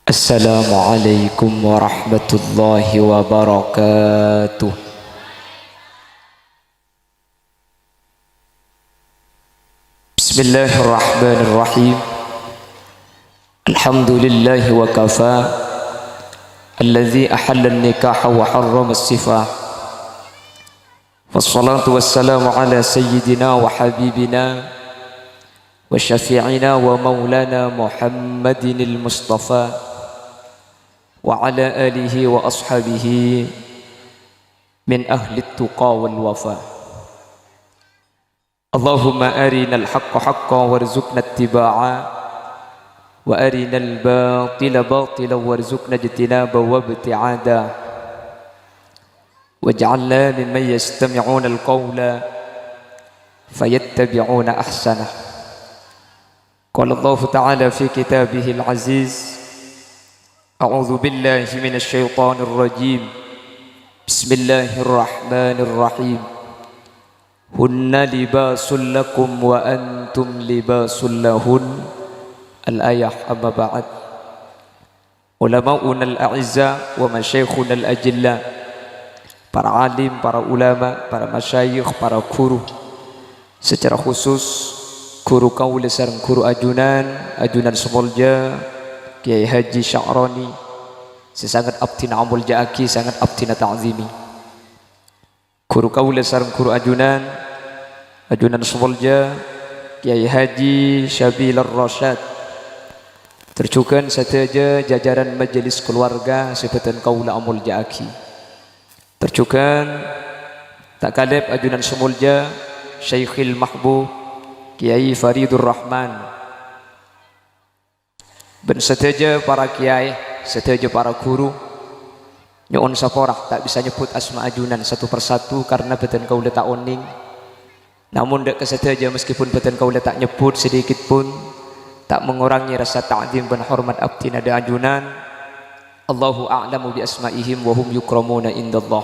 Assalamualaikum warahmatullahi wabarakatuh. Bismillahirrahmanirrahim. Alhamdulillahi wa kafa, alladzi ahalla an-nikaha wa harrama as-sifah. Wassalatu wassalamu ala sayyidina wa habibina wa syafi'ina wa maulana Muhammadin al-Mustafa wa ala alihi wa ashabihi min ahli tuqa wal wafa. Allahumma arinal haqqa haqqan warzuqna ittiba'a wa arinal batila batilan warzuqna ijtinaba wa ibti'ada waj'alna mimman yastami'una al-qawla fayattabi'una ahsanah. Qala Allah ta'ala fi kitabihil aziz: A'udzu billahi minasy syaithanir rajim. Bismillahirrahmanirrahim. Hunna libasul lakum wa antum libasul lahun. Al-ayah amma ba'd. Ulama'una al-a'izza wa masyayikhuna al-ajilla, para alim, para ulama, para masyayikh, para guru, secara khusus guru kaula sareng guru ajunan Semolja Kiai Haji Sya'rani, sesangat abdina amul ja'aki, sangat abdina ta'zimi. Guru kaula sareng guru ajunan Semolja Kiai Haji Syabil Ar-Rasyad, terjukan sateja jajaran majelis keluarga sebetan kaula amul ja'aki, terjukan tak kalep ajunan Semolja Syekhil Mahbub Kiai Faridur Rahman, ben seteja para kiai, seteja para guru, nyoon saporah tak bisa nyebut asma ajunan satu persatu karena beten kaula tak oning. Namun dek keseteja meskipun beten kaula tak nyebut sedikit pun tak mengurangi rasa ta'zim dan hormat abdi nada ajunan. Allahu a'lamu bi asma'ihim wa hum yukramuna indallah.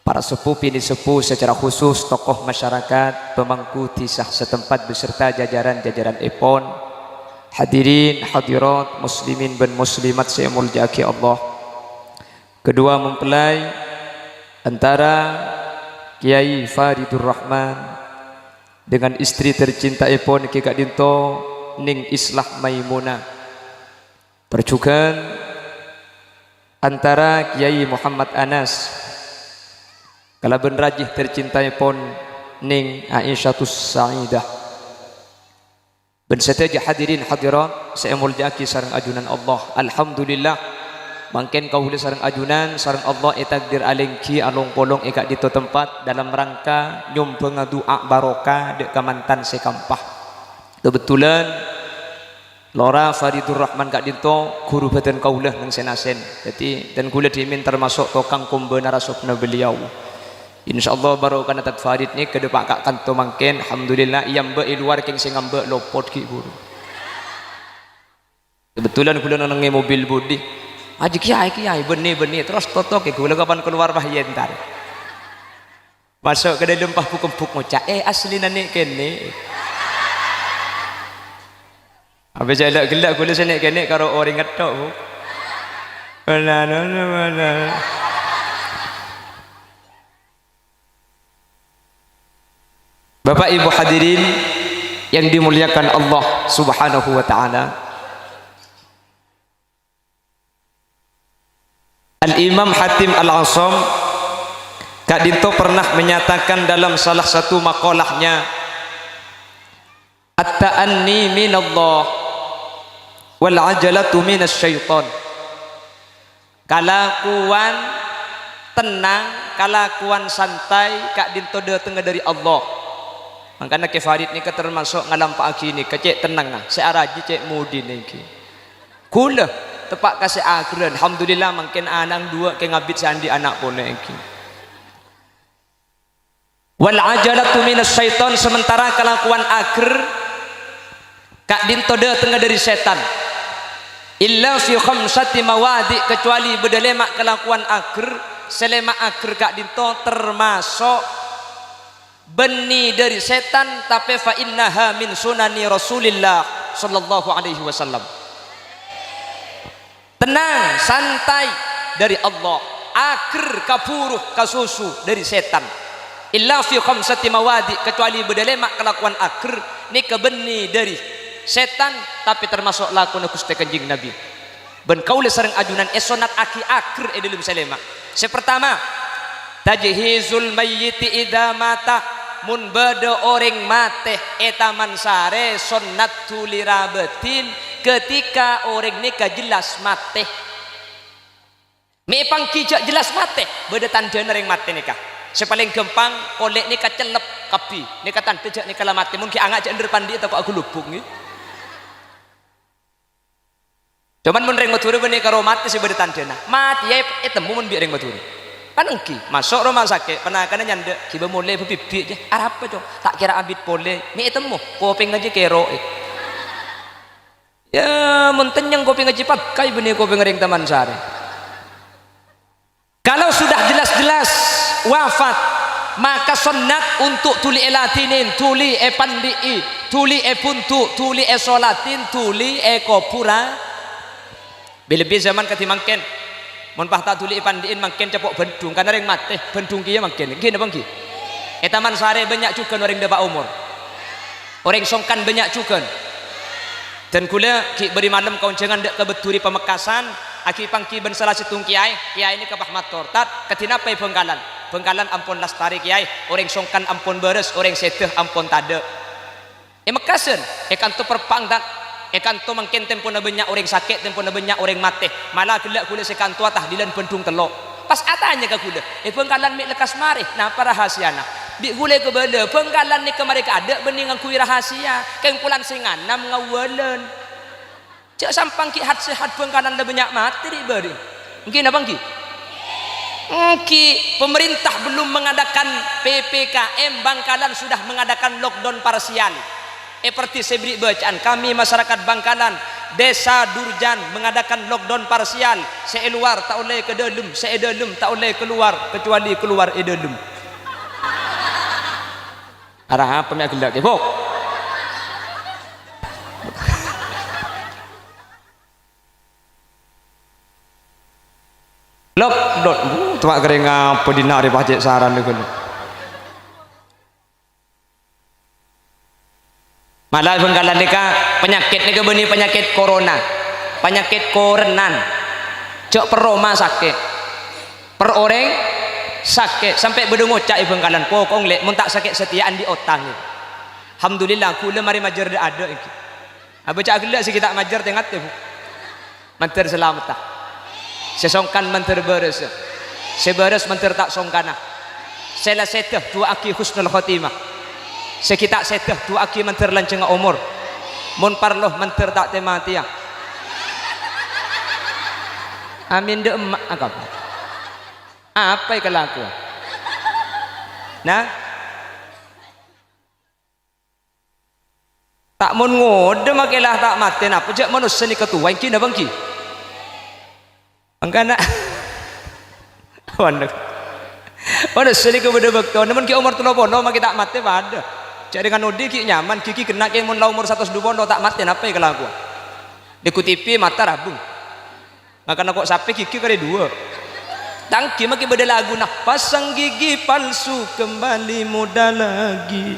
Para sepuh ini sepuh secara khusus tokoh masyarakat, pemangku tisah setempat beserta jajaran-jajaran epon, hadirin hadirat muslimin dan muslimat saya muljaki Allah. Kedua mempelai antara Kiai Faridur Rahman dengan istri tercinta epon Ki Kak Dinto Ning Islah Maimunah, perjukan antara Kiai Muhammad Anas kalaben rajih tercinta epon Ning Aisyatus Sa'idah. Ben seteja hadirin hadirat saya muljaki sareng ajunan Allah. Alhamdulillah mangken kaula sareng ajunan sareng Allah takdir alengki along polong eka di tempat dalam rangka nyumpeng doa barokah dek kamantan sekampah. Kebetulan Lora Faridur Rahman Kak Dinto guru beten kaula nang senasen. Jadi dan kula dimin termasuk tokang kumbeuna rasupna beliau. InsyaAllah baru kana tak Farid ni kedepak kak kanto mangken. Alhamdulillah yang be luar keng sing ngambek lopot ki guru. Kebetulan kula nang mobil budi. Aji kiai benih terus totok ki kula kapan keluar bahaya entar. Masuk ke dalam pah pukempuk ngucak asli nani kene. Apa jelak gelak kula sene kene karo orang ngetok. Mana. Bapak Ibu hadirin yang dimuliakan Allah Subhanahu wa taala. Al-Imam Hatim Al-Asam Kak Dinto pernah menyatakan dalam salah satu makalahnya, at-ta'anni minallah wal ajalatu minasyaiton. Kalakuan tenang, kalakuan santai Kak Dinto datang dari Allah. Makanya ke Farid ni termasuk ngalampaki ni kecek tenang ah. Searaji cek mudi ni ki. Kula tepak kasih akhiran. Alhamdulillah makin anang dua ke ngabit sandi anak pun ni ki. Wal ajalatu minas syaitan, sementara kelakuan akhir Kak Dinto datang dari setan. Illa fi khamsati mawadi, kecuali bedalemak kelakuan akhir selema akhir Kak Dinto termasuk benih dari setan, tapi fa innaha min sunani Rasulillah sallallahu alaihi wasallam. tenang santai dari Allah, akhir kapuruh kasusu dari setan. Illa fi khamsati mawadi, kecuali bedalemak kelakuan akhir ni kebeni dari setan, tapi termasuk lakon Gusti Kanjeng Nabi. Ben kaula sareng ajunan esonat aki akhir dalam salema. Sepertama, tajhizul mayyiti idza mata, mun bade orang mate eta mansare sunnatu lirabatin, ketika orang nikah jelas mate. Me pangkijak jelas mate, bade tandana ring mate nikah. Sepaling gampang oleh nikah celep kapi, nikah tanda jak nikah lah mate, mun ki angak jak ndir pandi atau aku lubung ni. Cuman mun ring maturu bene karo mate si bade tandana. Mati ya etemu mun bi ring maturu. Panengki masuk rumah sakit penakana nyandek kiba mulai bibit je arah apa cok tak kira abit boleh mi etemu kopeng aja kero ya mentenyang kopeng aja pakai benih kopeng ring taman sari. Kalau sudah jelas-jelas wafat, maka sunat untuk tuli elatinin, tuli pandii, tuli puntu, tuli solatin, tuli kopura. Lebih zaman ketimangken mun pahta tuli pandiin mangken capok bendung karena ring mate bendung kieu mangken gini bang ki eta man sare banyak cukan orang deba umur orang songkan banyak cukan dan kula ki beri malam kaun jangan dek kebeturi pemekasan aki pangki ben salah situng kiai ini kebah mator tat ketina pe bengkalan ampun lastari kiai orang songkan ampun beres orang seteh ampun tade mekasen kanto perpang tat kanto mangken tempo na banyak orang sakit tempo na banyak orang mate malah gelak kula se kanto tahdilan bendung telok pas atanya ka kula bengkalan mik lekas marih nah apa rahasiana di gule ke beda bengkalan ni kemari ka ada bening ngakui rahasia kengkulan singanam ngawalen cek sampang ki hat sehat bengkalan da banyak mati di bari mungkin abang ki pemerintah belum mengadakan PPKM, Bangkalan sudah mengadakan lockdown parsial. Seperti saya beri bacaan, kami masyarakat Bangkalan, desa Durjan mengadakan lockdown parsial. Saya luar tak boleh ke dalam, saya dalam tak boleh keluar kecuali keluar dalam. Arah apa yang gelak kebok? Lockdown, tuak kering apa di nak pajak saran ni kan? Malah Bangkalan ni kan penyakit ni kebeni penyakit corona, penyakit korenan, cok per Roma sakit, per orang sakit sampai berdengok cak Bangkalan pokong lek mun tak sakit setiaan di otang. Alhamdulillah kula mari majar ada iki. Apa cak gelak si kita majar tengat tu. Manter selamat tak. Sesongkan manter beres. Seberes manter tak songkana. Sela seteh dua aki husnul khotimah. Sekitak seteh dua aki manter lanceng umur. Mun parloh manter tak tematiang. Amin de emak agam. Apa yang kelakuan? Nah, tak mun ngode makilah tak mati apa jak manusia ni ketua yang kina bangki. Angkana. Wanak. Manusia ni kepada bakto. Namun ki umur 30 maki tak mati pada. Cak dengan odi ki nyaman kiki kena ki mun la umur 120 tak mati apa yang kelakuan? Dikutipi mata rabung. Makanya kok sampai kiki kali dua. Tangki maki beda lagu nah pasang gigi palsu kembali muda lagi.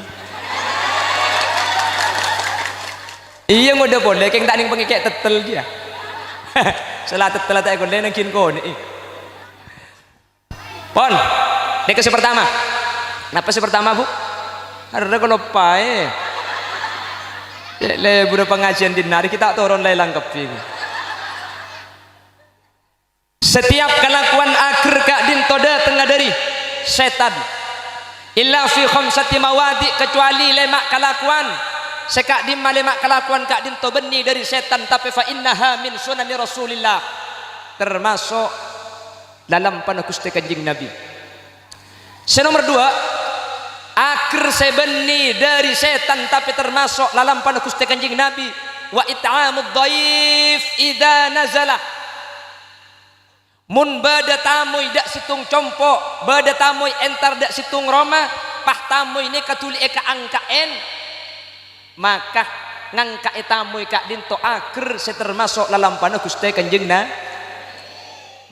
Iya muda boleh keng tak ning pengikek tetel dia. Salah tetel tak boleh nangkin ko ni. Pon, dek ke pertama. Napa pertama bu? Ada kalau pae. Le budak pengajian dinari kita turun lelang keping. Setiap kelakuan akhir kak din toda tengah dari setan. Illa fi khamsati mawadi kecuali lemak kelakuan. Sekak din lemak kelakuan kak din to beni dari setan tapi fa innaha min sunani Rasulillah. Termasuk dalam panah Gusti Kanjeng Nabi. Nomor 2, akhir sebeni dari setan tapi termasuk dalam panah Gusti Kanjeng Nabi wa it'amud dhaif idza nazala. Mun bada tamu dak situng compo, bada tamu entar dak situng Roma, pah tamu ini katuli eka angkaen, maka ngangka tamu kak dinto akhir setermasuk dalam panah Gusti Kanjeng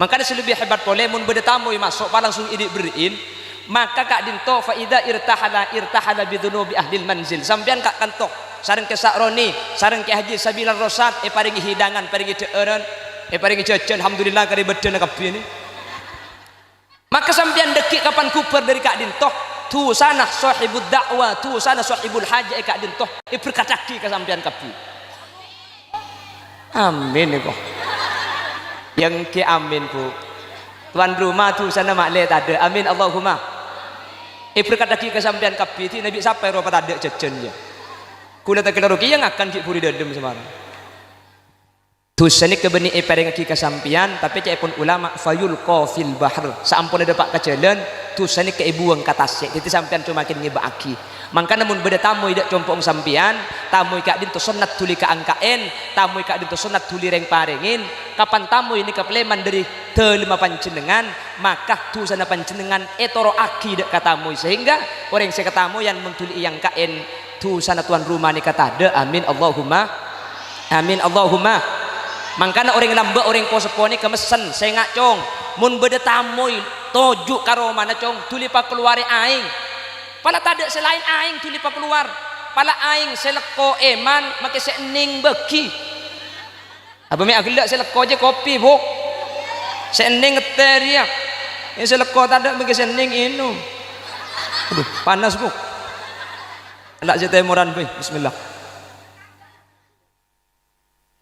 Makanya selebih hebat pole mun beda tamu masuk pa langsung idik beriin, maka kak dinto fa idza irtahala bidunubi ahlil manzil. Sampean kak kantok sareng ke sakroni, sareng ke haji sabilan rosat paringi hidangan, paringi deureun, paringi jajan alhamdulillah kari beden kabeh ini. Maka sampean dekik kapan kuper dari kak dinto, tu sana sahibud dakwah, tu sana sahibul haja kak dinto, berkataki ke sampean kabeh. Amin kok. Yang ke amin bu, tuan rumah tu sana maklum tak ada, amin Allahumma. Berkat lagi kesampian kabeh ti nabi sampai ropa tak ada jajannya. Kula tak kira yang akan ki puri dedem sembarang. Tu seni kebeni pereng ki kesampian, tapi cek pun ulama fayul qafil bahr. Saampun ada pak kajalan, tu seni ke ibuang katasek. Jadi sampian cuma makin ngibaki. Mangka namun beda tamu idak compong sampian, tamu ikak dinto sunat tuli ka angkaen, tamu ikak dinto sunat tuli reng parengin. Kapan tamu ini kepleman dari telima panjenengan, maka tu sana panjenengan etoro aki dek katamu, sehingga orang saya katamu yang mentuli yang kaen tu sana tuan rumah ni kata ada, amin Allahumma, amin Allahumma. Mangkana orang lamba orang posepo ni kemesen saya ngak cong, mun beda tamu tojuk karo mana cong tuli pa keluari aing. Pala tak ada selain aing tuli pa keluar. Pala aing seleko eman make sening beki. Apa mi agelak seleko je kopi bu. Sening ngeter ya. Yang seleko tak ada make sening inu. Aduh panas bu. Elak je temuran bu. Bismillah.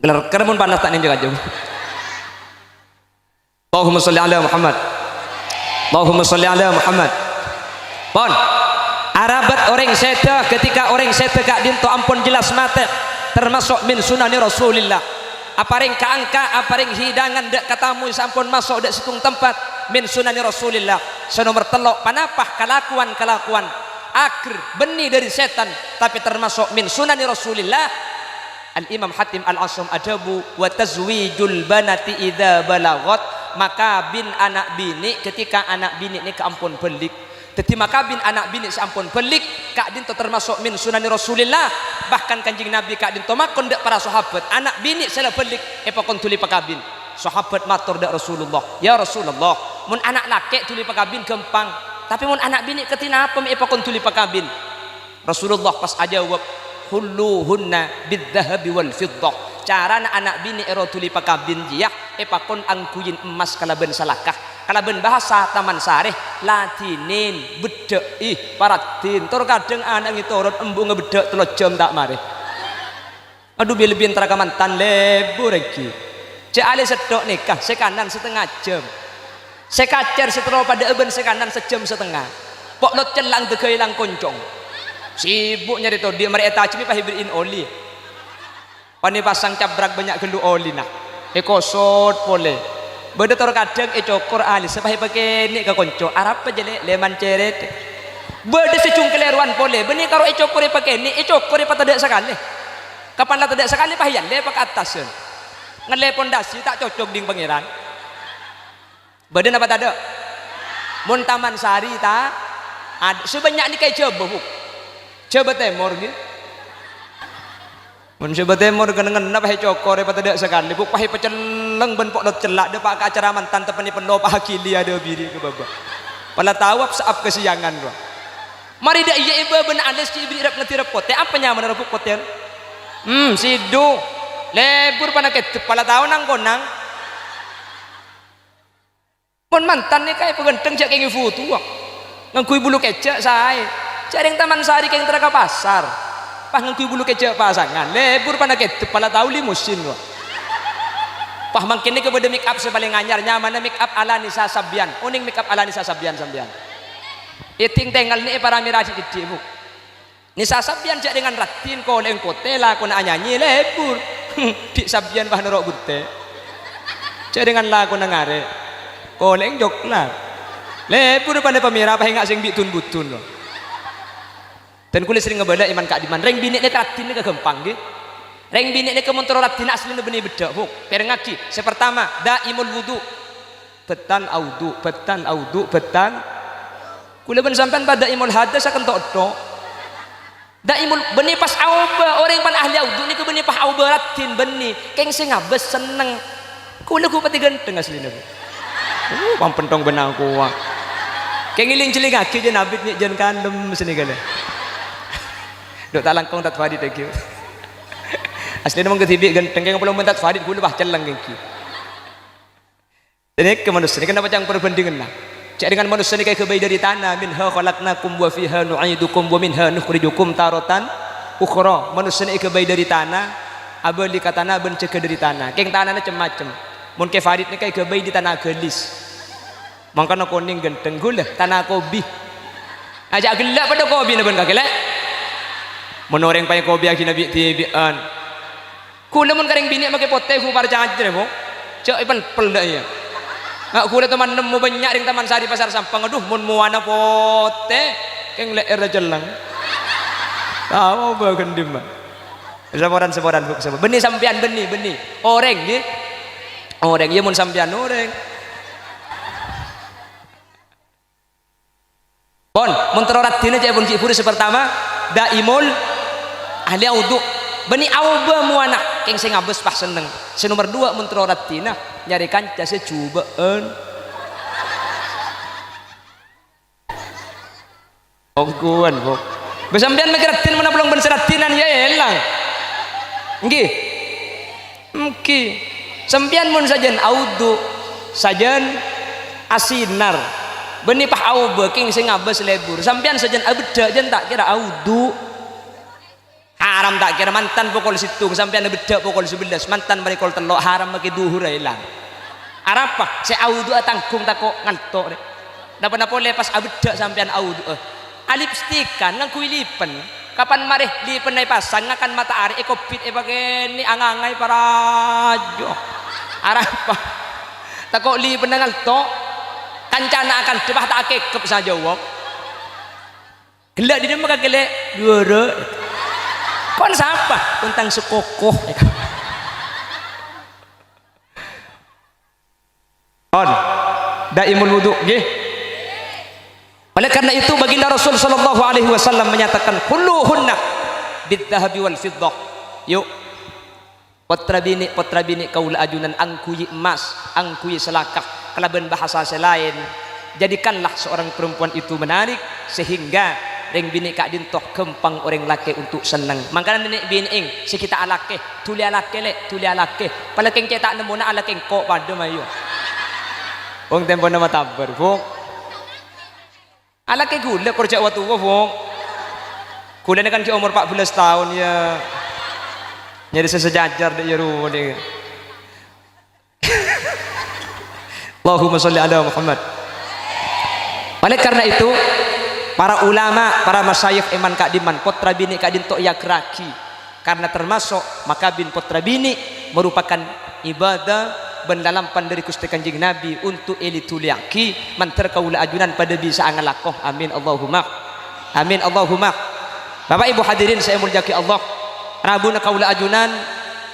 Gelar kermun panas tak ninjak aja. Allahumma sholli ala Muhammad. Allahumma sholli ala Muhammad. Pon. Arabat orang seta ketika orang seta kak dinto ampun jelas mata termasuk min sunani Rasulillah. Aparing kaangka aparing hidangan dak katamu sampun masuk dak situng tempat min sunani Rasulillah. Senomor telok panapah kelakuan akhir beni dari setan tapi termasuk min sunani Rasulillah. Al Imam Hatim Al Asam adabu wa tazwijul banati idza balagot, maka bin anak bini ketika anak bini ni keampun pelik. Jadi maka bin anak bini seampun pelik kak dinto termasuk min sunani Rasulillah. Bahkan kanjeng Nabi kak dinto makon dak para sahabat anak bini sela pelik epakon tuli pakabin. Sahabat matur dak Rasulullah, ya Rasulullah mun anak laki tuli pakabin gampang, tapi mun anak bini ketina apa epakon tuli pakabin. Rasulullah pas aja jawab hulluhunna bidzahabi wal fiddah. Cara anak bini ero tuli pakabin jiyah epakon angkuyin emas kalaben salakah. Kalaben bahasa taman sareh latinin bedek paratin tor kadang anak ngitorot embung ngebedek 3 jam tak mari. Aduh lebih antara mantan lebur lagi. Cek ale sedok nikah sekanan setengah jam. Sekacer setero pada eben sekanan sejam setengah. Pok lot celang tegay lang koncong. Sibuk nyari to dia mari eta cimi pahibrin oli. Pani pasang cabrak banyak gelu oli nah. Kosot pole. Beda tor kadang cokor alis sepahi pakai ni ke konco Arab aja leman ceret. Beda secung keleruan pole beni karo cokor pakai ni cokor pa tidak sekali. Kapan lah tidak sekali pahian le pak atas ngele pondasi tak cocok ding pangeran. Beda apa tak ada? Mun taman sari ta ada sebanyak ni kayak coba temor gitu. Mun coba temor kenengan apa cokor pa tidak sekali buk pahi peceleng ben pok lot celak de pak acara mantan tepeni pendo pak hakili ada biri ke baba. Pala tawap saap kesiangan gua. Mari dak iya iba ben alis ci ibri rap ngeti repot. Te apa nya menara repot ya? Sidu. Lebur pana ket pala tahu nang konang. Mun mantan ni kay pegenteng cak kengi foto. Ngangkui bulu kecak sae. Jareng taman sari keng teraka pasar. Pah ngangkui bulu kecak pasangan lebur pana ket pala tahu limusin gua. Pah mangkin ni kepada make up sepaling anyar nyaman make up ala Nisa Sabian. Uning make up ala Nisa Sabian sampean. Iting tengal ni para miraji gede bu. Nisa Sabian jak dengan ratin ko leng kotela ko na nyanyi lebur. Di Sabian bah nerok gute. Jak dengan lagu nangare. Ko leng jokla. Lebur pada pemira pah ngak sing bitun butun lo. Dan kulit sering ngebeda iman kak diman reng bini ni ratin ni kegempang gitu. Reng bini ni kemontro ratin asli ni benih bedak bu. Perengaki. Sepertama daimul wudu. Betan audu. Kulit ben sampean pada daimul hadas akan tok. Daimul benih pas auba orang pan ahli audu ni ke benih pas auba ratin benih. Keng sing ngabes seneng. Kulit ku pati ganteng asli ni bu. Bang pentong benang kuah. Kayak ngiling celing kaki je nabit ni jen kandem sini kali. Dok tak langkong tak Farid lagi. Asli memang ketibik genteng yang belum mentat Farid guna bah celang kaki. Ini ke manusia ini kenapa jangan perbandingan lah. Cak dengan manusia ini kayak kebaik dari tanah. Minha khalaqnakum wa fiha nu'idukum wa minha nukhrijukum taratan ukhra. Manusia ini kebaik dari tanah. Abali ka tanah ben cek dari tanah. Keng tanahnya macam-macam. Mun ke Farid ni kayak kebaik di tanah gelis. Mangkana koning genteng gula tanah kobi. Ajak gelak pada kobi na ben kakek lek. Menoreng pay kobi aki nabi tibian. Kula mun kareng bini make pote ku par cajer mo. Cek ipan pel dak ya. Ngak kula teman nemu banyak ring Taman Sari Pasar Sampang. Aduh mun muana pote keng lek era jelang. Tahu ba gendim. Saboran buk sabor. Beni sampean beni. Oreng nggih. Oreng ieu mun sampean oreng. Pon mun terorat dina cek pun kipuri sepertama daimul ahli audu. Beni auba muana keng sing ngabes pah seneng. Si nomor 2 mun terorat dina nyari kanca secubaan. Ongkuan kok. Besampean mikiratin mana belum benseratinan ya elang. Nggih. Nggih. Sampean mun sajen audu, sajen asinar. Beni pah auba king sing ngabes lebur. Sampean sajen abeda jen tak kira audu. Haram tak kira mantan pokol situng sampean beda pokol 11 mantan mari kol telok haram make duhur ilang. Arapa se audu tanggung takok ngantok rek. Napa-napa lepas abeda sampean audu. Alipstikan nang kuilipen. Kapan mareh lipen nai pasang ngakan matahari ekopit pake ni angangai parajo. Arapa takok lipen nang ngantok kancana akan debah tak kekep saja wong. Gelak di dia maka gelak dua. Kon siapa? Tentang sekokoh. On daimul wudu nggih. Oleh karena itu baginda Rasul sallallahu alaihi wasallam menyatakan kulluhunna bidzahabi wal fiddah. Yuk. Putra bini kaula ajunan angkuyi emas, angkuyi selakah. Kalaban bahasa selain jadikanlah seorang perempuan itu menarik sehingga ring bini kak dintoh kempang orang laki untuk senang. Makanya nenek bini ing sekita alake tulia lake palakeng cetak nemu na alakeng kok pada mayo. Wong tempo nama tabar bong. Alake gula kerja waktu bong. Gula kan ki umur 14 tahun ya. Nyari sesejajar dek yeru dek. Allahumma sholli ala Muhammad. Oleh karena itu para ulama, para masyayikh iman kak diman potra bini kak dintok ya keraki karena termasuk maka bin potra bini merupakan ibadah bendalampan dari Gusti Kanjeng Nabi untuk elituliaki mantar kaula ajunan pada bisa angalakoh. Amin Allahumma. Amin Allahumma. Bapak Ibu hadirin saya muliakan Allah. Rabuna kaula ajunan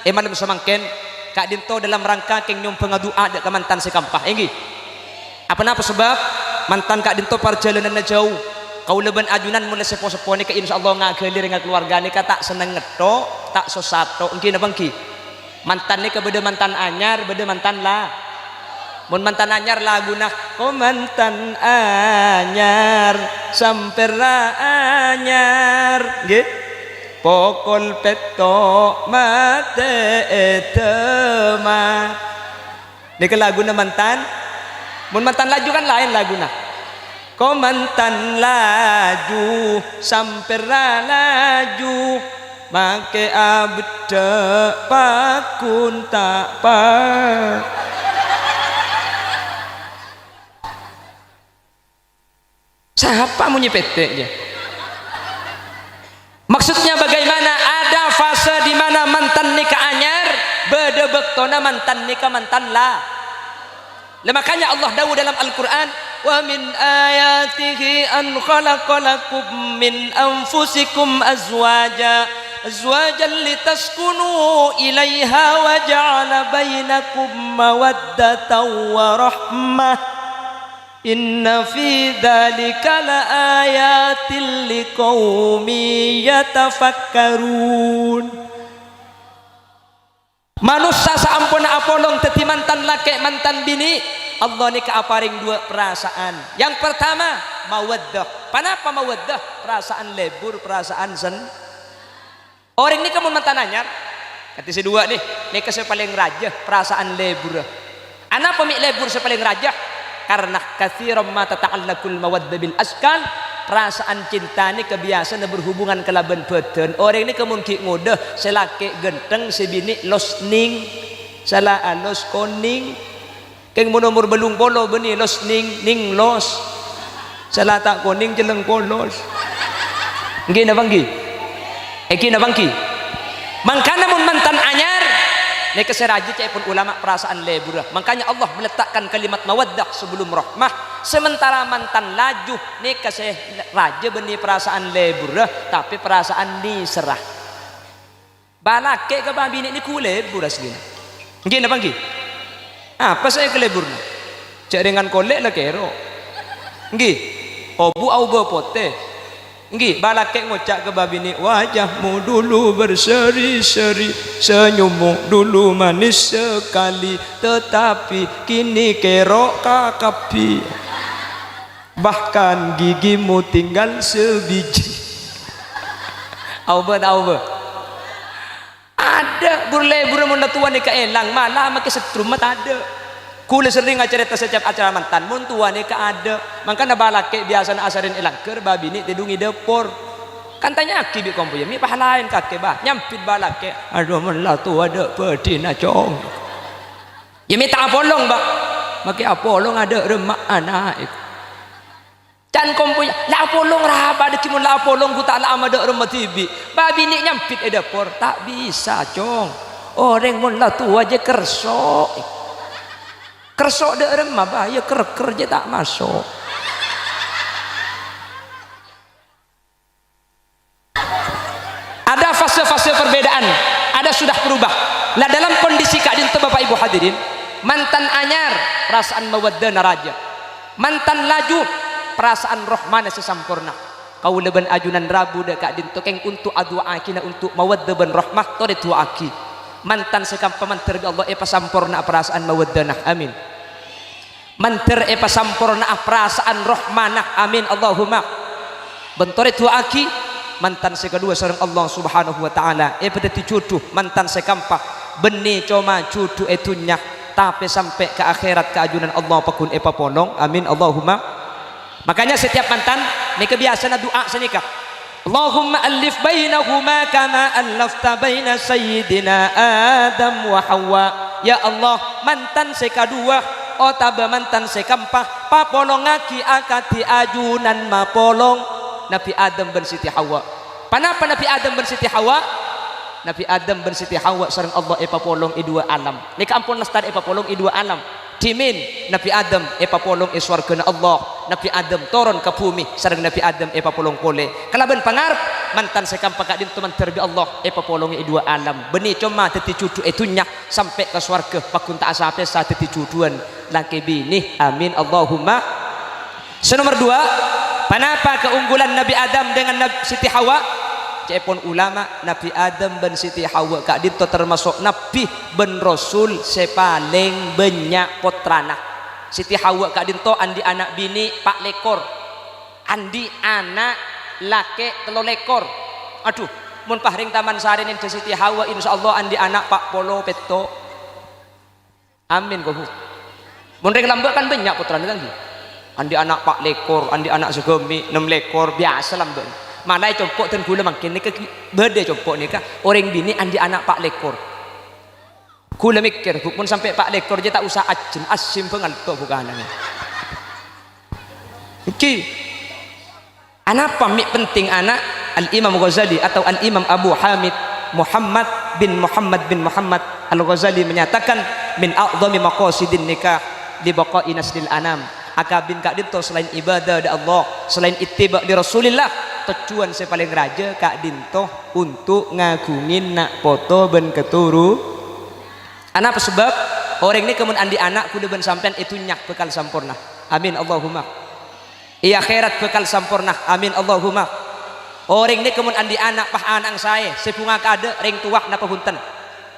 iman semangken kak dinto dalam rangka keng nyum pengadua dek mantan sekampah. Enggi. Apa sebab mantan kak dinto perjalanan jauh. Kau leban ajunan mulai sepo-sepo ni ke insyaallah ngagelir dengan keluarga ni tak seneng ngetok tak sosato engki napa engki mantan ni ke beda mantan anyar beda mantan lah mun mantan anyar laguna ko mantan anyar sampera anyar nggih pokol peto mate etema ni ke laguna mantan mun mantan laju kan lain laguna. Kau mantan laju sampera laju make abda pakun tak pa. Siapa munyi peteknya? Maksudnya bagaimana? Ada fase di mana mantan nikah anyar beda bektona mantan nikah mantan lah. Makanya Allah dawuh dalam Al-Qur'an wa min ayatihi an khalaqalakum min anfusikum azwajan litaskunu ilaiha wa ja'ala bainakum mawaddatan wa rahmah inna fi dzalika laayatil liqaumin yatafakkarun. manusia saampuna apolong teti mantan laki mantan bini Allah ni keaparing dua perasaan. Yang pertama mawaddah. Kenapa mawaddah? Perasaan lebur, perasaan sen. Orang ni kamu mantan anyar. Kata si dua nih kasih paling raja perasaan lebur. Anak pemik lebur paling raja karena katsiran ma tata'allaqul mawaddah bil askan. Perasaan cinta ni kebiasaan berhubungan kelaban beden. Orang ni kemungkin ngudah selaki genteng sebini los ning salah alos koning keng nomor belung polo beni los ning los salah tak koning jeleng polos nggih na banggi iki na bangki mangkana mun mantan anyar nek keseraji cai pun ulama perasaan lebur. Makanya Allah meletakkan kalimat mawaddah sebelum rahmah. Sementara mantan laju nek kasih raja beni perasaan lebur tapi perasaan diserah. Balake ke babi ni ku lebur aslinya. Nggih na bangki? Apa saya ke lebur? Cek dengan kolek lah kero. Nggih. Obu au bepote. Nggih, balake ngocak ke babi ni wajahmu dulu berseri-seri, senyummu dulu manis sekali, tetapi kini kerok kakapi, bahkan gigimu tinggal sebiji. Auba ada burle mun tua ni kaelang malah make setrum mah ada. Kula sering cerita setiap acara mantan mun tua ni ka ada. Mangkana balake biasa asarin elangker babi ni tidungi depor. Kan tanya aki bi kompo ya mi pahalain kake bah nyampit balake. Aduh mun la tua de pedina cong. Ya mi tak apolong bah. Make apolong ada remak anak. Can kompo la apolong raba de kimun la apolong ku tak la amada remak tibi. Babi ni nyampit depor tak bisa cong. Orang mun la tua je kerso. Kersok dek remah bahaya ker je tak masuk. Ada fase-fase perbedaan, ada sudah berubah. Lah dalam kondisi keadaan itu Bapak Ibu hadirin, mantan anyar perasaan mawaddah naraja, mantan laju perasaan rohmana sesampurna. Kau leben ajunan rabu dek keadaan itu keng untuk adu akina untuk mawaddah ben rahmah to itu aki. Mantan sekam pemantar Allah epa sampurna perasaan mawaddanah amin. Mantar epa sampurna perasaan rahmanah amin Allahumma. Bentor itu aki mantan sekedua sareng Allah Subhanahu wa taala epa teti cudu mantan sekampah beni coma cudu etunya tapi sampai ke akhirat keajunan Allah pakun epa polong amin Allahumma. Makanya setiap mantan ni kebiasaan doa senikah Allahumma alif bainahuma kama allafta baina sayyidina Adam wa Hawa. Ya Allah mantan sekadua otaba mantan sekampah papolongaki akati ajunan mapolong Nabi Adam ben Siti Hawa. Panapa Nabi Adam ben Siti Hawa? Nabi Adam ben Siti Hawa sareng Allah epa polong dua alam. Nika ampun lestari epa polong dua alam. Dimin Nabi Adam epa polong swargana Allah. Nabi Adam turun ke bumi sareng Nabi Adam epa polong pole. Kalaban pangarep mantan sekampah kadin teman terbi Allah epa polong dua alam. Beni cuma teti cudu etunya sampai ke swarga pakun tak asape sa teti cuduan laki bini amin Allahumma. Senomor dua, kenapa keunggulan Nabi Adam dengan Nabi Siti Hawa? Cepon ulama Nabi Adam ben Siti Hawa kak dito termasuk Nabi ben Rasul sepaling banyak potrana. Siti Hawa kak dito andi anak bini pak lekor, andi anak laki telo lekor. Aduh, mun pahring taman sari nin Siti Hawa insyaallah andi anak pak polo peto. Amin kau. Mun ring lambak kan banyak potrana lagi. Andi anak pak lekor, andi anak segemi 6 lekor biasa lambak. Malai compok dan gula makin ni beda compok ni kah orang bini andi anak pak lekor. Gula mikir pun sampai pak lekor je tak usah asim pengalto bukan ni. Okey. Anak pamik penting anak Al Imam Ghazali atau Al Imam Abu Hamid Muhammad bin Muhammad Al Ghazali menyatakan min a'zami maqasidin nikah li baqa'i naslil anam. Akabin kak dinto selain ibadah da Allah, selain ittiba di Rasulillah, tujuan saya paling raja kak dinto untuk ngagungin nak foto ben keturu. Anak sebab orang ini kemun andi anak kudu ben sampean itu nyak bekal sampurna. Amin Allahumma. Iya akhirat bekal sampurna. Amin Allahumma. Orang ini kemun andi anak pah anang saya sepunga kade ring tuak napa hunten.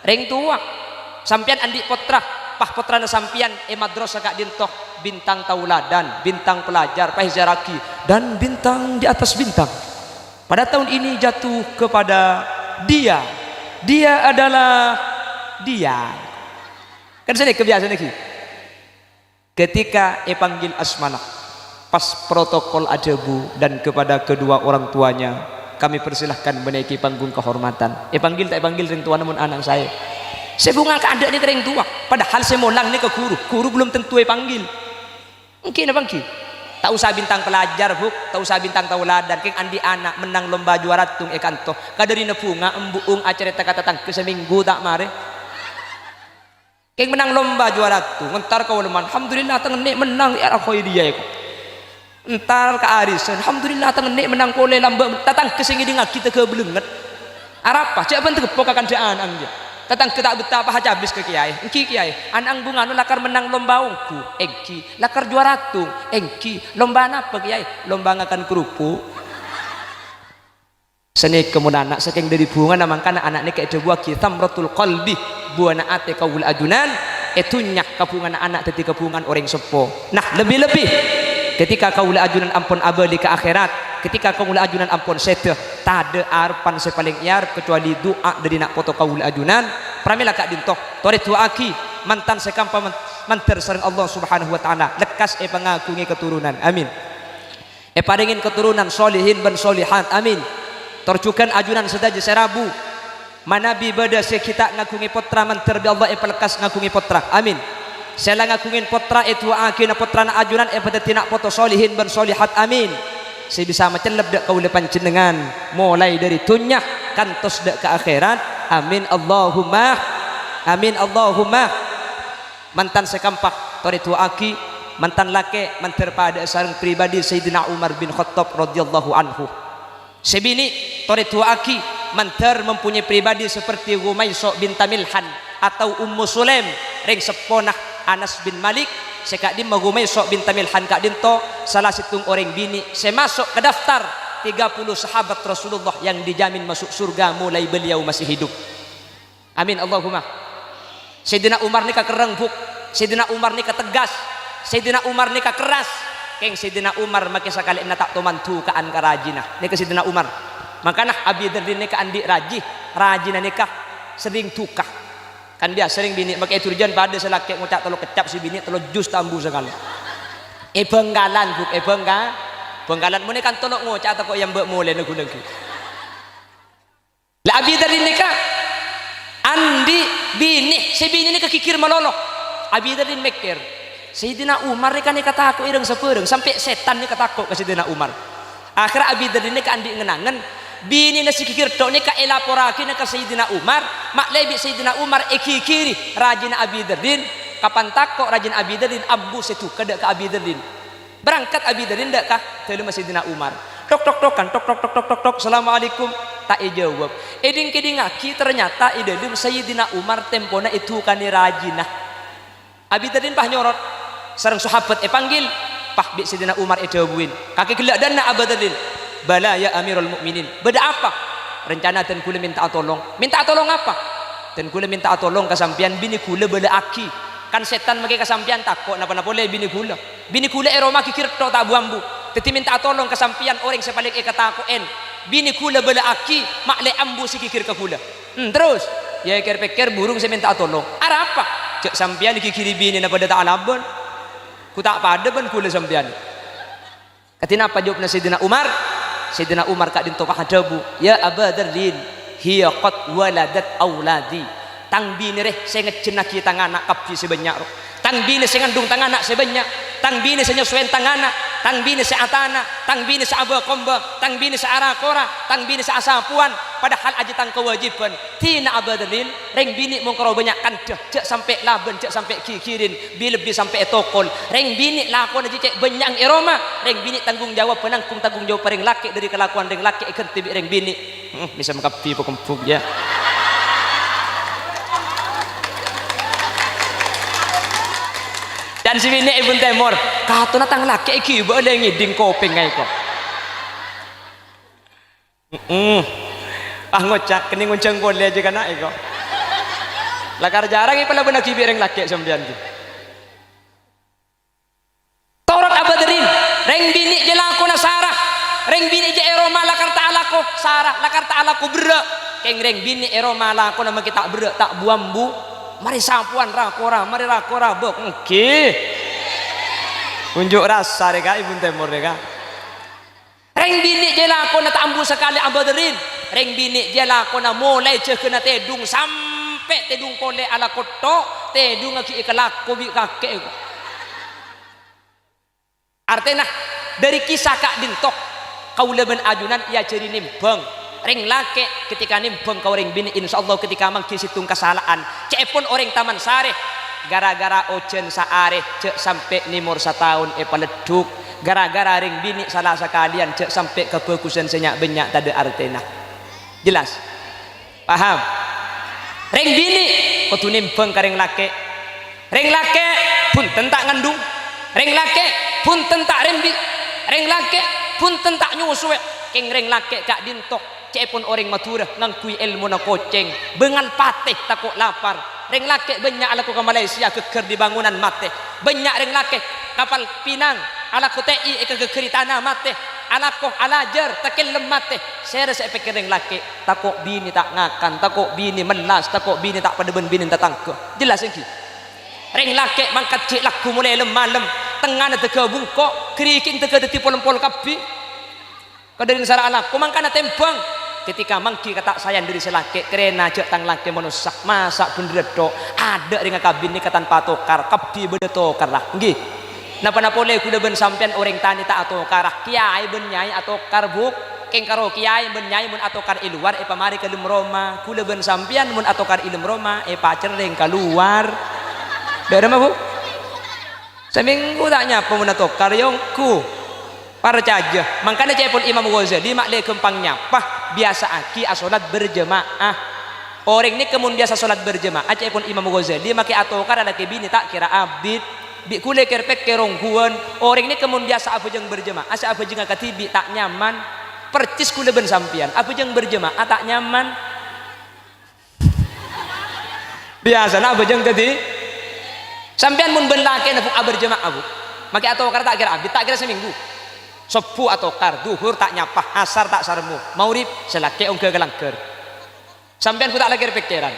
Ring tuak sampian andi potra pah potra na sampian madrasah kak dintoh bintang tauladan, bintang pelajar, pahizaraki dan bintang di atas bintang. Pada tahun ini jatuh kepada dia adalah dia. Kan saya kebiasaan lagi ketika panggil asmana pas protokol ajabu dan kepada kedua orang tuanya kami persilahkan menaiki panggung kehormatan. Panggil tak panggil ring tua namun anak saya bunga keadaan ni kering tua padahal saya molang ni ke guru belum tentu panggil mungkin apa mungkin tak usah bintang pelajar buk tak usah bintang tauladan keng andi anak menang lomba juara tung kanto kadari na bunga embuung acara kata tangke seminggu tak mare keng menang lomba juara tung entar kau leman alhamdulillah tengenik menang ya aku dia ko entar ke arisan alhamdulillah tengenik menang kole lamba tatang kesingi dengan kita ke belenget arapa cak ban tegepok akan jaan anja tatang kita betapa haja habis ke kiai engki kiai anang bunga nu lakar menang lomba ungku engki lakar juara tung engki lomba apa kiai lomba ngakan kerupuk seni kemudian anak saking dari bunga namangkan anak ni kayak buah kita tamratul qalbi buana ate kaul ajunan etunya kabungan anak tadi kabungan orang sepo nah lebih-lebih ketika kaul ajunan ampun abadi ke akhirat ketika kaul ajunan ampun seteh tade arpan sepaling iar kecuali doa dari nak foto kaul ajunan pramila kak dintoh tore tuaki mantan sekampa manter sareng Allah Subhanahu wa taala lekas pangakungi keturunan amin paringin keturunan solihin ban solihat amin torcukan ajunan sedaja serabu manabi bada sekita ngakungi potra manter bi Allah pelekas ngakungi potra amin sela ngakungin potra itu akina potra na ajunan pada tina foto solihin ban solihat amin saya bisa macam lebdak kau lepan jenengan mulai dari tunyah kantos dak ke akhirat amin Allahumma mantan sekampak tori tuaki mantan lake manter pada sareng pribadi Sayyidina Umar bin Khattab radhiyallahu anhu sebini tori tuaki manter mempunyai pribadi seperti Gumaiso bin Tamilhan atau Ummu Sulaim ring seponah Anas bin Malik sekak di magumay sok bin Tamilhan kak dinto salah situng orang bini saya masuk ke daftar 30 sahabat Rasulullah yang dijamin masuk surga mulai beliau masih hidup amin Allahumma Sayyidina Umar ni kereng buk Sayyidina Umar ni tegas Sayyidina Umar ni keras keng Sayyidina Umar makin sekali na tak tumantu ka an karajina ni ke Sayyidina Umar makana abi derdin ni ka andi rajina nikah sering tukah kan dia sering bini pakai turjan pada selaki ngucap telo kecap si bini telo jus tambu sekali benggalan buk benggalan mune kan telo ngucap atau kok yang mbek mule negu-negu lah abi dari nikah andi bini si bini ni kekikir malolo abi dari mikir Sayyidina Umar ni kan kata aku ireng sepereng sampai setan ni kata aku ke Sayyidina Umar akhirnya abi dari nikah andi ngenangan bini nasi kikir tok ni ka elaporaki na ka Sayyidina Umar mak lebi Sayyidina Umar kiri rajin Abi Dardin kapan takok rajin Abi Dardin abu setu kada ka Abi Dardin berangkat Abi Dardin dak kah telu Sayyidina Umar tok assalamualaikum tak jawab eding keding aki ternyata idedum Sayyidina Umar tempona itu kan rajinah Abi Dardin pah nyorot sareng sahabat panggil pah bi Sayyidina Umar jawabuin kaki gelak dan na Abi Dardin bala ya Amirul Mukminin beda apa rencana dan kula minta tolong apa dan kula minta tolong kesampian bini kula bela aki kan setan magi kesampian takut napa-napa le bini kula eroma kikir tok tak buambu teti minta tolong kesampian orang sepaling katakoen bini kula bela aki mak le ambu si kikir ke kula terus ya pikir burung saya minta tolong ara apa cek sampian kikiri bini napa tak alabon ku tak pada ban kula sampian katina apa jawabna Sayyidina Umar kak dinto hadabu ya Aba Dardin hiya qad waladat auladi tang bini reh saya ngecenah kita anak kapji sebanyak tang bini saya ngandung tang anak sebanyak tang bini saya nyesuaian tang anak tang bini saya atana tang bini saya aba komba tang bini saya arakora tang bini saya asapuan padahal aja tang kewajiban tina Aba Dardin reng bini mongkaro banyak kandah cek sampai laban cek sampai kikirin lebih sampai etokol reng bini lakon aja cek banyak eroma reng bini tanggung jawab penanggung tanggung jawab reng laki dari kelakuan reng laki ikan tibi reng bini bisa mengkapi pokempuk ya dan si bini ibun temor katuna tang laki iki boleh ngiding kopeng ngai kok ngocak kini ngonceng boleh aja kana iko Lakar jarang ipala benak kibireng laki sampean ki. Torat abadrin, reng bini je lakona Sarah, reng bini je Eroma lakar ta'ala ko Sarah, lakar ta'ala ko berak. Keng reng bini Eroma lakona maki tak berak tak buambu. Mari sampuan rakora, mari rakora bok. Oke. Unjuk rasa reka Ibun Timur reka. Reng bini je lakona tak ambu sekali abadrin, reng bini je lakona mulai je kena tedung sampai tedung pole ala koto, tedung aki ikalak ko bi kakek. Artinya dari kisah Kak Dintok kaula ben ajunan ia ceri nimbang ring lake ketika nimbang kau ring bini insyaallah ketika mangki situng kesalahan cepon orang taman sare gara-gara ojen saare cek sampai nimur setahun paleduk gara-gara ring bini salah sekalian cek sampai kebagusan senyak banyak tade artinya jelas paham ring bini kudu nimbang ka ring lake pun tentak ngandung ring lake pun tentak rembi reng lake pun tentak nyusu keng reng lake Kak Dintok cepon orang matura ngangkui ilmu na koceng bengal pateh takut lapar reng lake banyak alaku ke Malaysia keker di bangunan mate banyak reng lake kapal Pinang alaku TI kekeri tanah mate alaku alajar takil mate saya rasa pikir reng lake takut bini tak ngakan takut bini melas takut bini tak pada bini tak tangke jelas engki reng lake mangkat cik laku mulai malam tengah na teka bungkok kerikin teka deti pol-pol kapi kadaring sara anak kumangkana tembang ketika mangki kata sayang diri selake kerena cek tang lake manusak masak pun redo ada dengan kabin ni katan patokar kapi bedetokar lah nggih napa boleh kuda ben sampean orang tani tak atokar kiai ben nyai atokar buk keng karo kiai ben nyai mun atokar iluar pamari ke Roma kuda ben sampean mun atokar ilum Roma pacer reng keluar dari mana bu seminggu tak nyapa mun atokar yongku para caja makanya cepon Imam Ghazali maklek kempang nyapa biasa aki asolat berjemaah orang ini kemun biasa solat berjemaah cepon Imam Ghazali make atokar ada kebini tak kira abid bi kule kerpek kerongguan orang ini kemun biasa apa jeng berjemaah asa apa jeng katibi tak nyaman percis kule ben sampian apa jeng berjemaah tak nyaman biasa apa jeng tadi sampean mun ben lake nepuk berjemaah bu make atokar tak kira abid tak kira seminggu sepu atokar duhur tak nyapah asar tak sarmu maurib selake ongke gelangker sampean ku tak lagi pikiran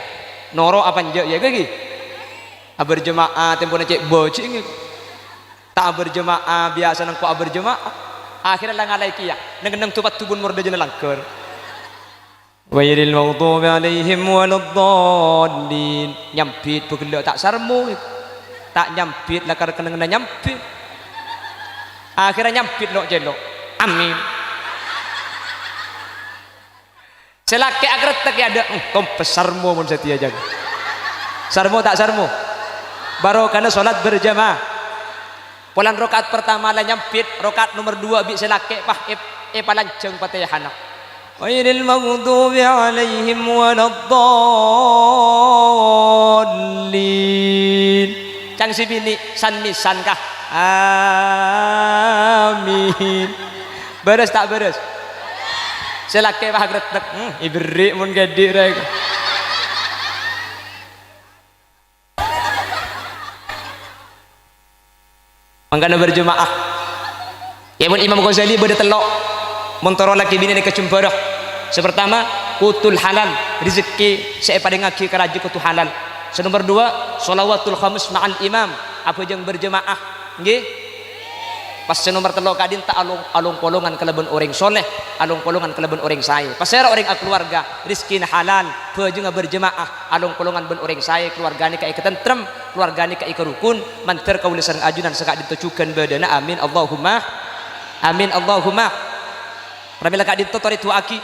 noro apa nje ya gigi berjemaah tempone cek bocing tak berjemaah biasa nang ku berjemaah akhirnya lah ngalai kia neng tupat tubun murde jena langker wairil maghdubi alaihim waladdallin nyampit begelok tak sarmu tak nyampit lakar kena nyampit akhirnya nyampit lo jelok amin selake agar tak ada kompes sarmo mun setia jaga sarmo tak sarmo baru karena sholat berjamaah polan rokaat pertama lah nyampit rokaat nomor 2 bi selake pah palanceng patihana wairil maghdubi alaihim waladdallin cang si bini san kah amin beres tak beres selake bah gretek ibrik mun gede rek mangkana berjemaah ya mun Imam Ghazali beda telok montoro laki bini ni kecumperah sepertama kutul halal rezeki saya pada ngaki keraji kutu halal nomor 2 sholawatul khamis ma'al imam apa yang berjemaah nggih pas nomor 3 kadin tak alung polongan kelebon orang soleh alung polongan kelebon orang saya pas era orang keluarga rizki halal pejeng berjemaah alung polongan ben orang saya keluargane ka ketentrem keluargane ka rukun manter kaula sareng ajunan sekak ditujukan badana amin Allahumma pramila ka ditutori tu aki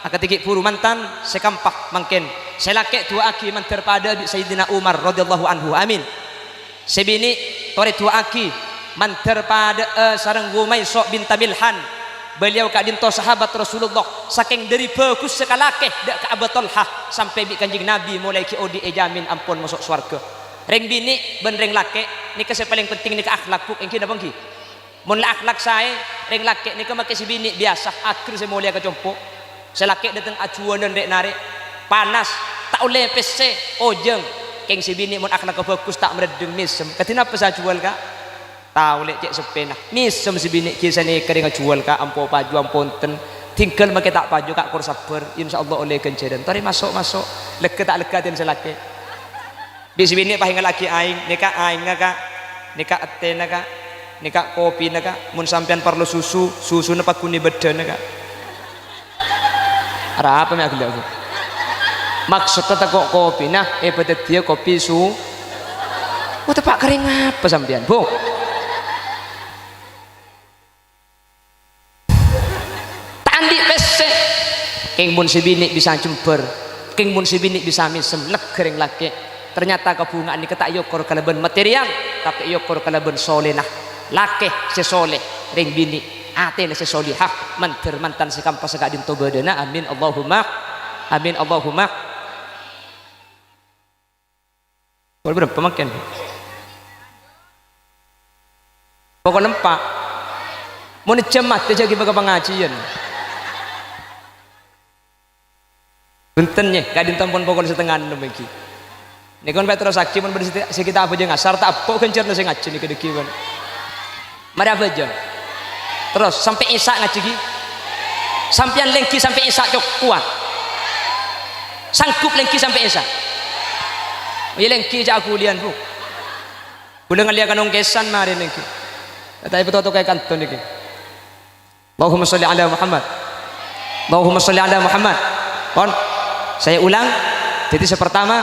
akatigi puru mantan sekampah mangken selake tua aki manter pada Sayyidina Umar radhiyallahu anhu amin sebini tori tua aki manter pada sareng Gumaiso binta Milhan beliau kadinto sahabat Rasulullah saking dari bagus sekalake dak ka Abu Talha sampai bi kanjing Nabi mulai ki odi ejamin ampun masuk surga reng bini ben reng lake nika paling penting nika akhlak puk engki napa engki mun akhlak sae reng lake nika make si bini biasa akhir se mulia ka compo selake datang acuan dan dek narik panas tak oleh PC ojeng keng si bini mun akhlak bagus tak meredeng misem katina apa saya jual kak tahu lek cek sepena misem si bini kisah ni kering jual kak ampo paju amponten tinggal make tak paju kak kur sabar insyaallah oleh kencedan tari masuk lega tak lega den selake bisi bini pahinga lagi aing nika aing kak nika atena kak nika kopi kak mun sampean perlu susu na pakuni bedan kak ara apa me aku maksudnya kok kopi nah pada dia kopi tepak kering apa sampean bu tandi pesek keng mun si bini bisa jember keng mun si bini bisa misem legering laki ternyata kebungaan ini ketak yokor kalaban material tapi yokor kalaban soleh nah laki sesoleh ring bini atene sesolihah manter mantan sekampas segak dinto badana amin Allahumma boleh berapa makan pokok lempak mau cemat dia jadi baga pengajian bentennya kadin tampon pokok setengah enam lagi ini kan Petro saksi mun sekitar apa aja ngasar tak apa kencer nasi ngaji nih kedeki kan mari apa aja terus sampai isak ngaji gi sampean lengki sampai isak cok kuat sanggup lengki sampai isak ya lengki aja aku lian bu boleh ngeliat kanong kesan mari lengki tapi betul-betul kayak kanton ini Allahumma sholli ala Muhammad Allahumma sholli ala Muhammad pon saya ulang jadi pertama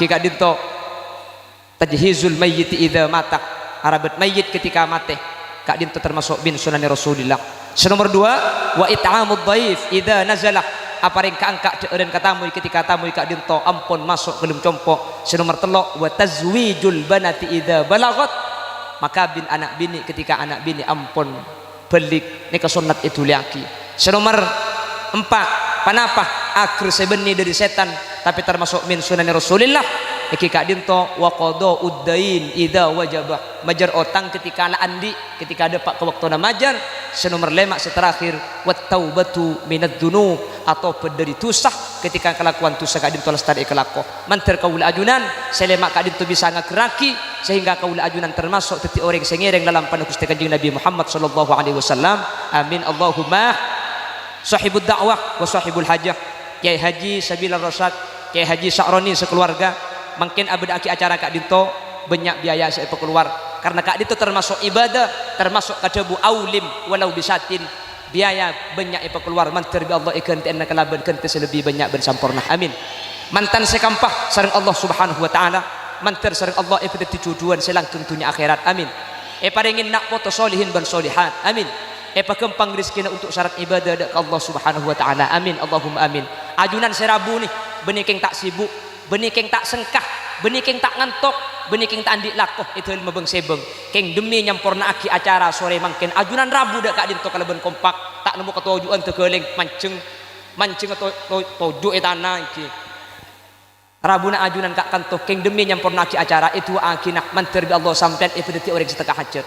kika dinto tajhizul mayyit idza mata arabat mayyit ketika mati kak dinto termasuk bin sunani Rasulillah nomor 2 wa it'amud dhaif idza nazala apa ring kaangka deureun ka tamu ketika tamu kak dinto ampun masuk gelem compok nomor 3 wa tazwijul banati idza balagat maka bin anak bini ketika anak bini ampun belik nika sunat itu laki nomor 4 panapa akhir sebeni dari setan tapi termasuk min sunani Rasulillah iki kak dinto wa qada uddain idza wajaba majar otang ketika la andi ketika ada pak ke waktu majar nomor 5 seterakhir wat taubatu minad dzunub atau dari tusah ketika kelakuan tusah kak dinto lestari kelako manter kaula ajunan selema kak dinto bisa ngakeraki sehingga kaula ajunan termasuk teti orang sengireng dalam panah Gusti Kanjeng Nabi Muhammad sallallahu alaihi wasallam amin Allahumma sahibud dakwah wa sahibul hajah Kiai Haji Sabilar Rasyad Kiai Haji Sa'roni sekeluarga mungkin abad aki acara kak dinto banyak biaya saya keluar karena kak dinto termasuk ibadah termasuk kadebu aulim walau bisatin biaya banyak keluar mantar bi Allah ikan tiana kalaban kan lebih banyak bersampurna amin mantan sekampah sareng Allah subhanahu wa ta'ala mantar sareng Allah pada tujuan selang tentunya akhirat amin paringin nak foto solihin ban solihat amin pakempang rezeki untuk syarat ibadah ke Allah subhanahu wa ta'ala amin Allahumma amin ajunan serabu nih benikeng tak sibuk benikeng tak sengkah benikeng tak ngantok benikeng tak andik lakoh itu ilmu beng sebeng keng demi nyampurna aki acara sore mangken ajunan rabu dak kak dinto kalaban kompak tak nemu ketujuan tegeleng mancing atau tojo etana iki rabuna ajunan kak kanto keng demi nyampurna aki acara itu akinak manter bi Allah sampean itu detik orang setengah hajat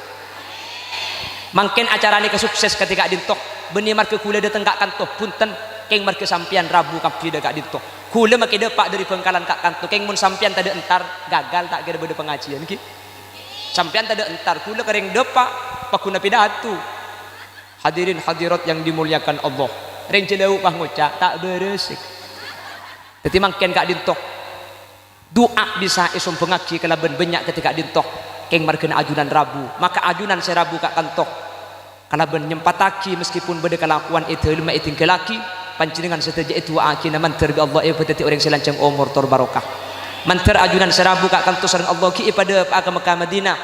mangken acara ini kesukses ketika dintok benih marke kula dateng kak kanto punten keng marke sampian rabu kapi dak kak dintok kula make depak dari pengkalan kak kanto keng mun sampian tadi entar gagal tak kira bede pengajian ki sampian tadi entar kula kering depak pakuna pidato hadirin hadirat yang dimuliakan Allah ring cedeu pah ngocak tak beresik jadi mangken kak dintok doa bisa isum pengaji kalaban banyak ketika dintok keng markena ajunan rabu maka ajunan serabu kak kantok kalaban nyempataki meskipun beda kelakuan itu lima iting kelaki pancingan seteja itu akina manter bi Allah pada orang selancang umur tor barokah manter ajunan serabu kak kantok sareng Allah ki pada agama Madinah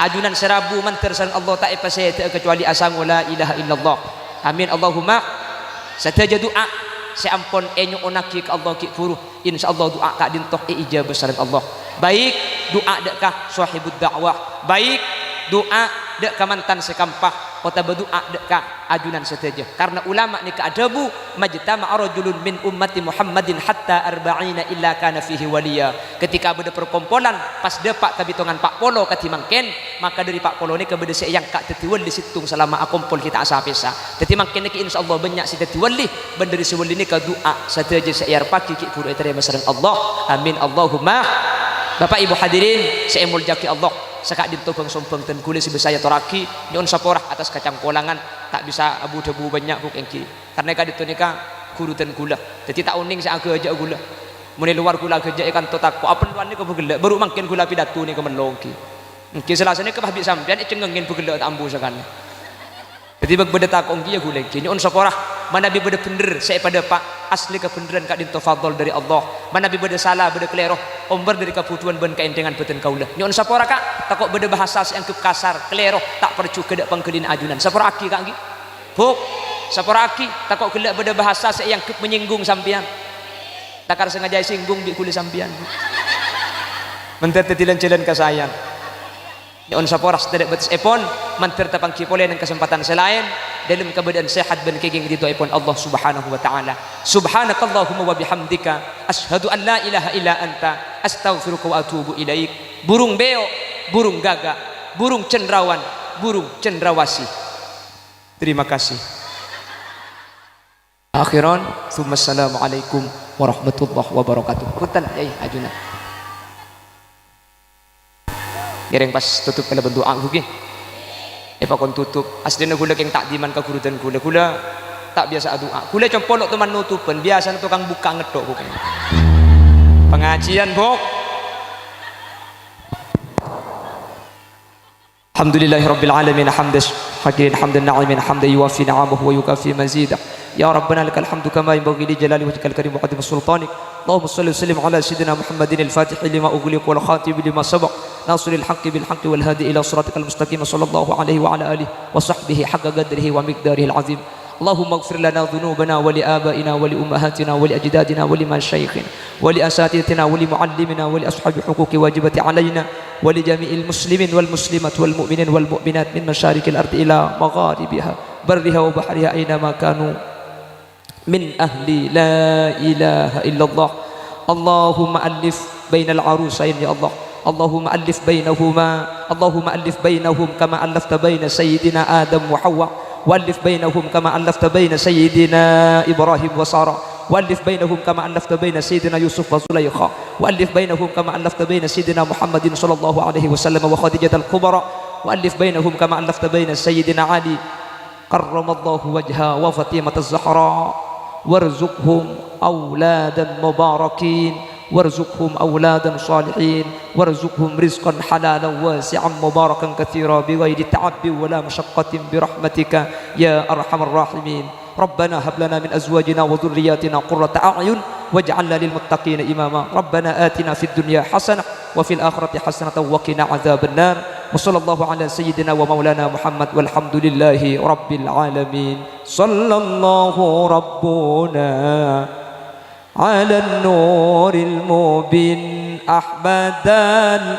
ajunan serabu manter sareng Allah tak saya kecuali asang la ilaha illallah amin Allahumma seteja doa seampun enyo onaki ke Allah ki furuh insyaallah doa kak dintok ijabah sareng Allah baik doa dekkah sahibud dakwah baik doa dek mantan sekampah kota berdoa dekkah ajunan seteja karena ulama ni keadabu majtama rajulun min ummati Muhammadin hatta arba'ina illa kana fihi waliya ketika beda perkumpulan pas depak kabitongan Pak Polo katimangken maka dari Pak Polo ni kebeda yang kak tetiwal di situng selama akumpul kita asa pesa teti mangken ki insyaallah banyak si tetiwali bandari sewali ni ka doa seteja sayar paki ki puru terima sareng Allah amin Allahumma Bapak Ibu hadirin saya muljaki Allah, sekak ditobang sombong dan kulit sebesaya toraki nyon saporah atas kacang kolangan tak bisa abu debu banyak bukengki karena kaditu nikah guru dan gula jadi tak uning saya agak aja gula muni luar gula kerja ikan totak apa luar ni kau bergelak baru makin gula pidatu ni kau melongki mungkin selasanya kau habis sampean cengengin bergelak tak ambu sekali jadi berbeda tak ongki ya gula nyon saporah mana bi beda bener saya pada pak asli kebenaran kak dinto fadl dari Allah mana bi beda salah beda keleroh omber dari kebutuhan ben kaentengan beten kaulah nyon sapora kak takok beda bahasa yang kasar keleroh tak percu kedak pangkelin ajunan sapora aki kak buk sapora aki takok kelak beda bahasa yang menyinggung sampian takar sengaja singgung di kulit sampian menter tetilan jalan kasayang nyon sapora tidak betis epon menter tapang kipole dan kesempatan selain dalam keadaan sehat dan kegeng itu ipun Allah Subhanahu wa taala. Subhanakallahumma wa bihamdika asyhadu an la ilaha illa anta astaghfiruka wa atubu ilaik. Burung beo, burung gagak, burung cendrawan, burung cendrawasih. Terima kasih. Akhiran, assalamualaikum warahmatullahi wabarakatuh. Punten yai ajuna. Gereng pas tutup kala bentuk angguge. Epa kon tutup aslinya gula yang tak diman ke guru dan gula tak biasa doa gula compolok teman nutupan biasa tukang buka ngedok bukan pengajian bok alhamdulillahirabbil alamin hamdan hakirin hamdan na'imin hamdan yuwafi na'amahu wa yukafi mazidah ya rabbana lakal hamdu kama yanbaghi li jalali wajhikal karim wa qadim sultanik اللهم صل وسلم على سيدنا محمد الفاتح لما أغلق والخاتم لما سبق ناصر الحق بالحق والهادي إلى صراطك المستقيم صلى الله عليه وعلى آله وصحبه حق قدره ومقداره العظيم اللهم اغفر لنا ذنوبنا ولآبائنا ولأمهاتنا ولأجدادنا ولمشايخنا ولأساتذتنا ولمعلمنا ولأصحاب حقوق واجبة علينا ولجميع المسلمين والمسلمات والمؤمنين والمؤمنات من مشارق الأرض إلى مغاربها برها وبحرها أينما كانوا من أهل لا إله إلا الله اللهم ألف بين العروسين يا الله اللهم ألف بينهما اللهم ألف بينهم كما ألفت بين سيدنا آدم وحواء وألف بينهم كما ألفت بين سيدنا إبراهيم وسارة وألف بينهم كما ألفت بين سيدنا يوسف وزليخا وألف بينهم كما ألفت بين سيدنا محمد صلى الله عليه وسلم وخديجة الكبرى وألف بينهم كما ألفت بين سيدنا علي كرم الله وجهها وفاطمة الزهراء وارزقهم أولادا مباركين وارزقهم أولادا صالحين وارزقهم رزقا حلالا واسعا مباركا كثيرا بغير تعب ولا مشقة برحمتك يا أرحم الراحمين ربنا هب لنا من أزواجنا وذرياتنا قرة أعين واجعلنا للمتقين إماما ربنا آتنا في الدنيا حسنة وفي الآخرة حسنة وقنا عذاب النار وصلى الله على سيدنا ومولانا محمد والحمد لله رب العالمين صلى الله ربنا على النور المبين أحمدا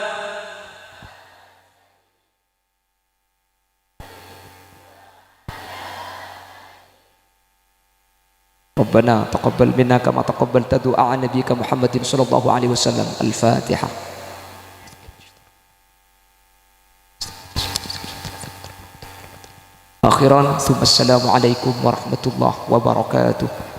ربنا تقبل منا كما تقبلت دعاء نبيك محمد صلى الله عليه وسلم الفاتحة أخيرا ثم السلام عليكم ورحمة الله وبركاته